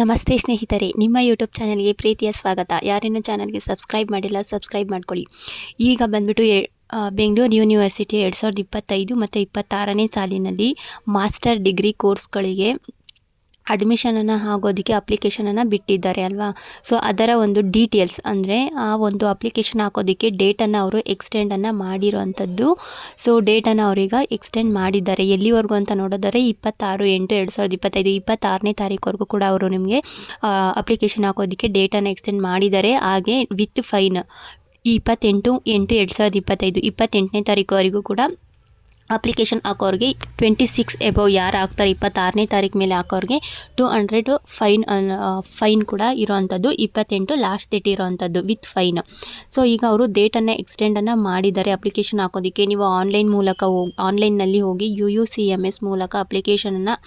ನಮಸ್ತೆ ಸ್ನೇಹಿತರೆ, ನಿಮ್ಮ ಯೂಟ್ಯೂಬ್ ಚಾನಲ್ಗೆ ಪ್ರೀತಿಯ ಸ್ವಾಗತ. ಯಾರೇನು ಚಾನಲ್ಗೆ ಸಬ್ಸ್ಕ್ರೈಬ್ ಮಾಡಿಲ್ಲ ಸಬ್ಸ್ಕ್ರೈಬ್ ಮಾಡ್ಕೊಳ್ಳಿ. ಈಗ ಬಂದ್ಬಿಟ್ಟು ಬೆಂಗಳೂರು ಯೂನಿವರ್ಸಿಟಿ 2025 ಮತ್ತು 26ನೇ ಸಾಲಿನಲ್ಲಿ ಮಾಸ್ಟರ್ ಡಿಗ್ರಿ ಕೋರ್ಸ್ಗಳಿಗೆ ಅಡ್ಮಿಷನನ್ನು ಆಗೋದಕ್ಕೆ ಅಪ್ಲಿಕೇಶನನ್ನು ಬಿಟ್ಟಿದ್ದಾರೆ ಅಲ್ವಾ. ಸೊ ಅದರ ಒಂದು ಡೀಟೇಲ್ಸ್ ಅಂದರೆ ಆ ಒಂದು ಅಪ್ಲಿಕೇಶನ್ ಹಾಕೋದಕ್ಕೆ ಡೇಟನ್ನು ಅವರು ಎಕ್ಸ್ಟೆಂಡನ್ನು ಮಾಡಿರೋವಂಥದ್ದು. ಸೊ ಡೇಟನ್ನು ಅವರೀಗ ಎಕ್ಸ್ಟೆಂಡ್ ಮಾಡಿದ್ದಾರೆ. ಎಲ್ಲಿವರೆಗೂ ಅಂತ ನೋಡಿದರೆ 26/8/2025 26ನೇ ತಾರೀಕುವರೆಗೂ ಕೂಡ ಅವರು ನಿಮಗೆ ಅಪ್ಲಿಕೇಶನ್ ಹಾಕೋದಕ್ಕೆ ಡೇಟನ್ನು ಎಕ್ಸ್ಟೆಂಡ್ ಮಾಡಿದ್ದಾರೆ. ಹಾಗೆ ವಿತ್ ಫೈನ್ 28/8/2025 28ನೇ ತಾರೀಕುವರೆಗೂ ಕೂಡ ಅಪ್ಲಿಕೇಶನ್ ಹಾಕೋರಿಗೆ 26 ಎಬೋ ಯಾರು ಹಾಕ್ತಾರೆ 26ನೇ ತಾರೀಕು ಮೇಲೆ ಹಾಕೋರಿಗೆ 200 ಫೈನ್ ಕೂಡ ಇರೋವಂಥದ್ದು. 28 ಲಾಸ್ಟ್ ಡೇಟ್ ಇರೋವಂಥದ್ದು ವಿತ್ ಫೈನ್. ಸೊ ಈಗ ಅವರು ಡೇಟನ್ನು ಎಕ್ಸ್ಟೆಂಡನ್ನು ಮಾಡಿದ್ದಾರೆ ಅಪ್ಲಿಕೇಶನ್ ಹಾಕೋದಕ್ಕೆ. ನೀವು ಆನ್ಲೈನ್ನಲ್ಲಿ ಹೋಗಿ UUCMS ಮೂಲಕ ಅಪ್ಲಿಕೇಶನನ್ನು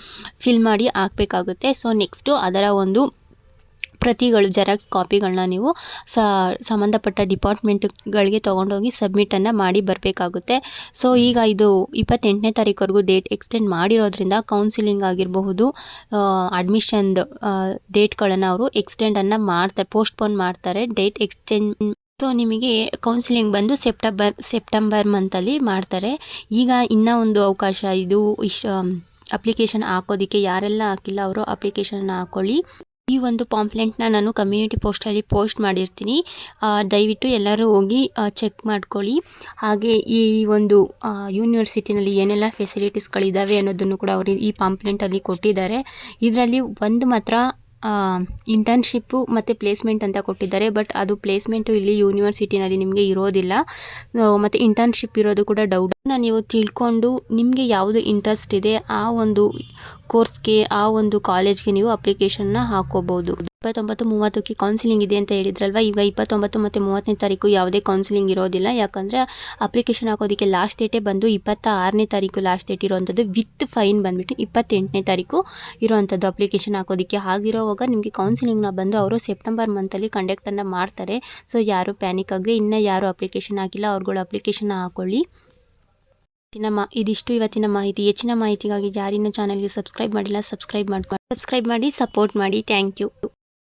ಫಿಲ್ ಮಾಡಿ ಹಾಕಬೇಕಾಗುತ್ತೆ. ಸೊ ನೆಕ್ಸ್ಟು ಅದರ ಒಂದು ಪ್ರತಿಗಳು ಜೆರಾಕ್ಸ್ ಕಾಪಿಗಳನ್ನ ನೀವು ಸಂಬಂಧಪಟ್ಟ ಡಿಪಾರ್ಟ್ಮೆಂಟ್ಗಳಿಗೆ ತೊಗೊಂಡೋಗಿ ಸಬ್ಮಿಟನ್ನು ಮಾಡಿ ಬರಬೇಕಾಗುತ್ತೆ. ಸೊ ಈಗ ಇದು 28ನೇ ತಾರೀಕುವರೆಗೂ ಡೇಟ್ ಎಕ್ಸ್ಟೆಂಡ್ ಮಾಡಿರೋದ್ರಿಂದ ಕೌನ್ಸಿಲಿಂಗ್ ಆಗಿರಬಹುದು, ಅಡ್ಮಿಷನ್ದು ಡೇಟ್ಗಳನ್ನು ಅವರು ಎಕ್ಸ್ಟೆಂಡನ್ನು ಮಾಡ್ತಾರೆ, ಪೋಸ್ಟ್ಪೋನ್ ಮಾಡ್ತಾರೆ ಡೇಟ್ ಎಕ್ಸ್ಟೆಂಡ್. ಸೊ ನಿಮಗೆ ಕೌನ್ಸಿಲಿಂಗ್ ಬಂದು ಸೆಪ್ಟೆಂಬರ್ ಮಂತಲ್ಲಿ ಮಾಡ್ತಾರೆ. ಈಗ ಇನ್ನೂ ಒಂದು ಅವಕಾಶ, ಇದು ಅಪ್ಲಿಕೇಶನ್ ಹಾಕೋದಕ್ಕೆ ಯಾರೆಲ್ಲ ಹಾಕಿಲ್ಲ ಅವರು ಅಪ್ಲಿಕೇಶನನ್ನು ಹಾಕ್ಕೊಳ್ಳಿ. ಈ ಒಂದು ಪಾಂಪ್ಲೆಂಟ್ನ ನಾನು ಕಮ್ಯುನಿಟಿ ಪೋಸ್ಟಲ್ಲಿ ಪೋಸ್ಟ್ ಮಾಡಿರ್ತೀನಿ, ದಯವಿಟ್ಟು ಎಲ್ಲರೂ ಹೋಗಿ ಚೆಕ್ ಮಾಡ್ಕೊಳ್ಳಿ. ಹಾಗೆ ಈ ಒಂದು ಯೂನಿವರ್ಸಿಟಿನಲ್ಲಿ ಏನೆಲ್ಲ ಫೆಸಿಲಿಟೀಸ್ಗಳಿದ್ದಾವೆ ಅನ್ನೋದನ್ನು ಕೂಡ ಅವರು ಈ ಪಾಂಪ್ಲೆಂಟಲ್ಲಿ ಕೊಟ್ಟಿದ್ದಾರೆ. ಇದರಲ್ಲಿ ಒಂದು ಮಾತ್ರ ಇಂಟರ್ನ್ಶಿಪ್ಪು ಮತ್ತು ಪ್ಲೇಸ್ಮೆಂಟ್ ಅಂತ ಕೊಟ್ಟಿದ್ದಾರೆ. ಬಟ್ ಅದು ಪ್ಲೇಸ್ಮೆಂಟು ಇಲ್ಲಿ ಯೂನಿವರ್ಸಿಟಿನಲ್ಲಿ ನಿಮಗೆ ಇರೋದಿಲ್ಲ. ಮತ್ತು ಇಂಟರ್ನ್ಶಿಪ್ ಇರೋದು ಕೂಡ ಡೌಟ್. ನೀವು ತಿಳ್ಕೊಂಡು ನಿಮಗೆ ಯಾವುದು ಇಂಟ್ರೆಸ್ಟ್ ಇದೆ ಆ ಒಂದು ಕೋರ್ಸ್ಗೆ, ಆ ಒಂದು ಕಾಲೇಜ್ಗೆ ನೀವು ಅಪ್ಲಿಕೇಶನ್ನ ಹಾಕೋಬೋದು. 29-30ಕ್ಕೆ ಕೌನ್ಸಿಲಿಂಗ್ ಇದೆ ಅಂತ ಹೇಳಿದ್ರಲ್ವ. ಈಗ 29 ಮತ್ತು 30ನೇ ತಾರೀಕು ಯಾವುದೇ ಕೌನ್ಸಿಲಿಂಗ್ ಇರೋದಿಲ್ಲ. ಯಾಕಂದರೆ ಅಪ್ಲಿಕೇಶನ್ ಹಾಕೋದಕ್ಕೆ ಲಾಸ್ಟ್ ಡೇಟೇ ಬಂದು 26ನೇ ತಾರೀಕು ಲಾಸ್ಟ್ ಡೇಟ್ ಇರೋವಂಥದ್ದು. ವಿತ್ ಫೈನ್ ಬಂದುಬಿಟ್ಟು 28ನೇ ತಾರೀಕು ಇರೋವಂಥದ್ದು ಅಪ್ಲಿಕೇಶನ್ ಹಾಕೋದಕ್ಕೆ. ಆಗಿರೋವಾಗ ನಿಮಗೆ ಕೌನ್ಸಿಲಿಂಗ್ನ ಬಂದು ಅವರು ಸೆಪ್ಟೆಂಬರ್ ಮಂತಲ್ಲಿ ಕಂಡಕ್ಟನ್ನು ಮಾಡ್ತಾರೆ. ಸೊ ಯಾರು ಪ್ಯಾನಿಕ್ ಆಗದೆ, ಇನ್ನೂ ಯಾರು ಅಪ್ಲಿಕೇಶನ್ ಹಾಕಿಲ್ಲ ಅವ್ರುಗಳು ಅಪ್ಲಿಕೇಶನ್ನ ಹಾಕ್ಕೊಳ್ಳಿ. ಇದಿಷ್ಟು ಇವತ್ತಿನ ಮಾಹಿತಿ. ಹೆಚ್ಚಿನ ಮಾಹಿತಿಗಾಗಿ ಯಾರಿನ್ನೂ ಚಾನಲ್ಗೆ ಸಬ್ಸ್ಕ್ರೈಬ್ ಮಾಡಿಲ್ಲ ಸಬ್ಸ್ಕ್ರೈಬ್ ಮಾಡಿ ಸಪೋರ್ಟ್ ಮಾಡಿ. Thank you.